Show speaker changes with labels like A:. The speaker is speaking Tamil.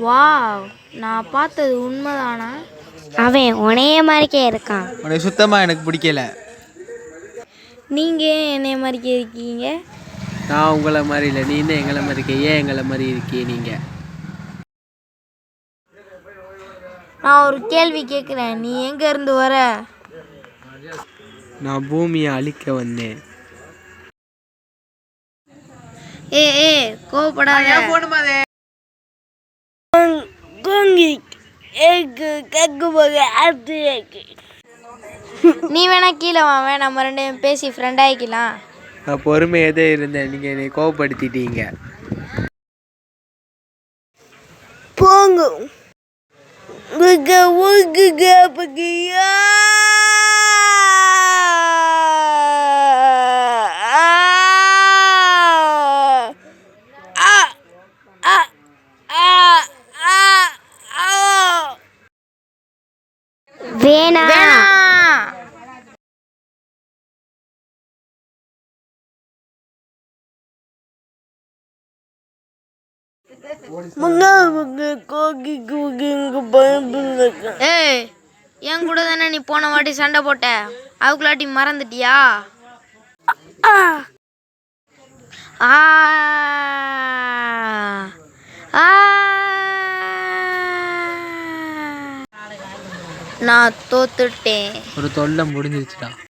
A: வாவ், நான் பார்த்தது உண்மைதானா?
B: அவன் உனைய மாதிரிக்கே இருக்கான்.
C: உனக்கு சுத்தமாக எனக்கு பிடிக்கல.
A: நீங்கள் ஏன் என்னைய மாதிரிக்கே இருக்கீங்க?
D: நான் உங்களை மாதிரி இல்லை, நீ என்ன எங்களை மாதிரி இருக்க? ஏன் எங்களை மாதிரி இருக்கீ நீங்கள்?
A: நான் ஒரு கேள்வி கேட்குறேன், நீ எங்கேருந்து வர?
D: நான் பூமியை அழிக்க வந்தேன்.
A: ஏ ஏ கோவப்படாத. நீ வேணா கீழே வாங்க, நம்ம ரெண்டு பேரும் பேசி ஃப்ரெண்ட் ஆகிக்கலாம்.
D: நான் பொறுமையாக இருந்தேன், நீங்கள் என்னை கோவப்படுத்திட்டீங்க.
A: போங்க.
B: வேணா
A: ஏய், என் கூட தானே நீ போன வாட்டி சண்டை போட்ட, அதுக்குள்ளாட்டி மறந்துட்டியா? ஆ ஆ நான் தோத்துட்டேன்.
D: ஒரு தொல்லை முடிஞ்சிருச்சுடா.